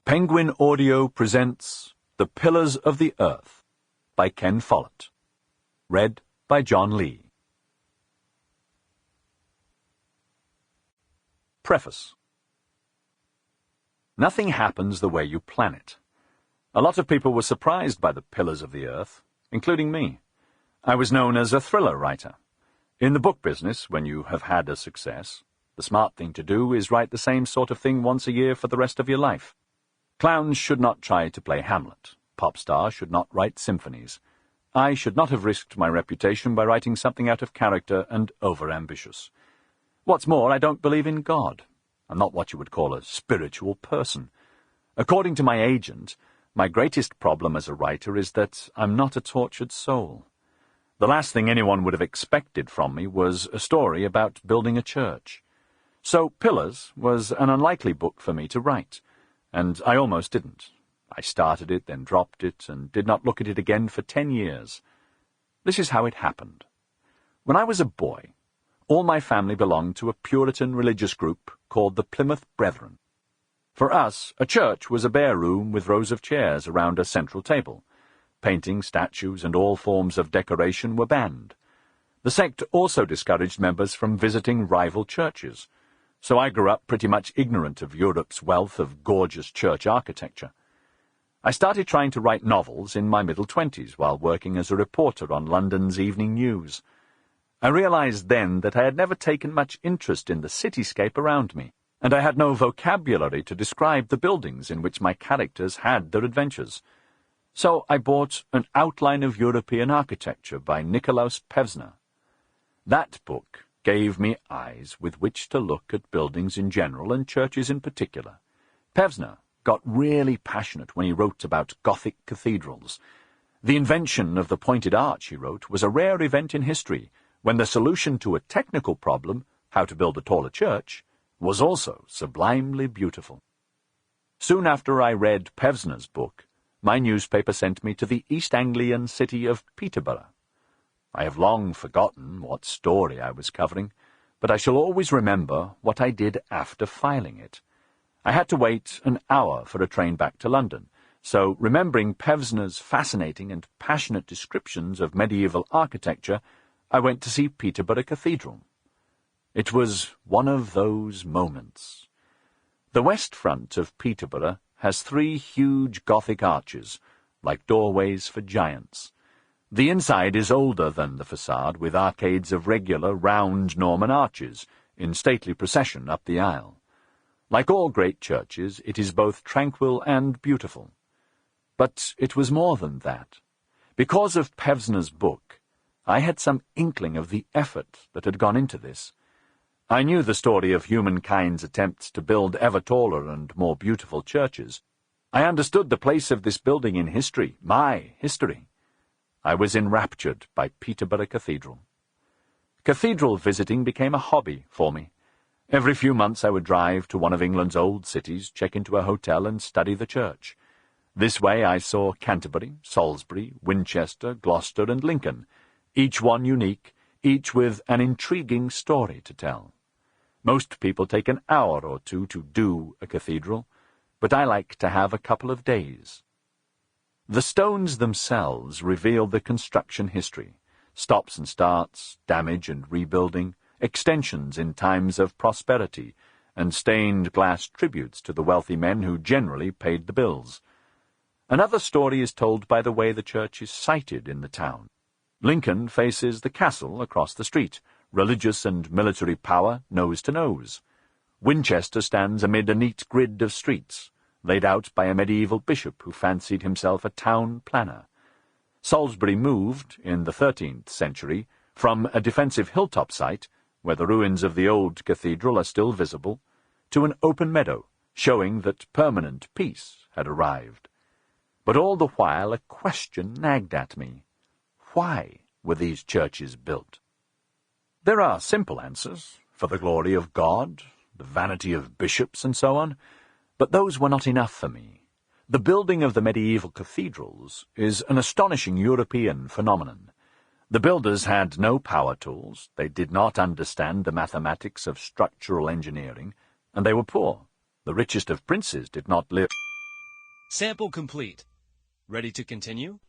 Penguin Audio presents The Pillars of the Earth by Ken Follett. Read by John Lee. Preface. Nothing happens the way you plan it. A lot of people were surprised by the Pillars of the Earth, including me. I was known as a thriller writer. In the book business, when you have had a success, the smart thing to do is write the same sort of thing once a year for the rest of your life. Clowns should not try to play Hamlet. Pop stars should not write symphonies. I should not have risked my reputation by writing something out of character and over-ambitious. What's more, I don't believe in God. I'm not what you would call a spiritual person. According to my agent, my greatest problem as a writer is that I'm not a tortured soul. The last thing anyone would have expected from me was a story about building a church. So Pillars was an unlikely book for me to write, and I almost didn't. I started it, then dropped it, and did not look at it again for 10 years. This is how it happened. When I was a boy, all my family belonged to a Puritan religious group called the Plymouth Brethren. For us, a church was a bare room with rows of chairs around a central table. Paintings, statues, and all forms of decoration were banned. The sect also discouraged members from visiting rival churches, so I grew up pretty much ignorant of Europe's wealth of gorgeous church architecture. I started trying to write novels in my middle 20s while working as a reporter on London's evening news. I realized then that I had never taken much interest in the cityscape around me, and I had no vocabulary to describe the buildings in which my characters had their adventures. So I bought An Outline of European Architecture by Nicolaus Pevsner. That book gave me eyes with which to look at buildings in general and churches in particular. Pevsner got really passionate when he wrote about Gothic cathedrals. The invention of the pointed arch, he wrote, was a rare event in history, when the solution to a technical problem, how to build a taller church, was also sublimely beautiful. Soon after I read Pevsner's book, my newspaper sent me to the East Anglian city of Peterborough. I have long forgotten what story I was covering, but I shall always remember what I did after filing it. I had to wait an hour for a train back to London, so remembering Pevsner's fascinating and passionate descriptions of medieval architecture, I went to see Peterborough Cathedral. It was one of those moments. The west front of Peterborough has 3 huge Gothic arches, like doorways for giants. The inside is older than the facade, with arcades of regular, round Norman arches in stately procession up the aisle. Like all great churches, it is both tranquil and beautiful. But it was more than that. Because of Pevsner's book, I had some inkling of the effort that had gone into this. I knew the story of humankind's attempts to build ever taller and more beautiful churches. I understood the place of this building in history, my history. I was enraptured by Peterborough Cathedral. Cathedral visiting became a hobby for me. Every few months I would drive to one of England's old cities, check into a hotel, and study the church. This way I saw Canterbury, Salisbury, Winchester, Gloucester, and Lincoln, each one unique, each with an intriguing story to tell. Most people take an hour or 2 to do a cathedral, but I like to have a couple of days. The stones themselves reveal the construction history, stops and starts, damage and rebuilding, extensions in times of prosperity, and stained glass tributes to the wealthy men who generally paid the bills. Another story is told by the way the church is sited in the town. Lincoln faces the castle across the street, religious and military power nose to nose. Winchester stands amid a neat grid of streets, laid out by a medieval bishop who fancied himself a town planner. Salisbury moved, in the 13th century, from a defensive hilltop site, where the ruins of the old cathedral are still visible, to an open meadow, showing that permanent peace had arrived. But all the while a question nagged at me. Why were these churches built? There are simple answers, for the glory of God, the vanity of bishops, and so on, but those were not enough for me. The building of the medieval cathedrals is an astonishing European phenomenon. The builders had no power tools, they did not understand the mathematics of structural engineering, and they were poor. The richest of princes did not live. Sample complete. Ready to continue?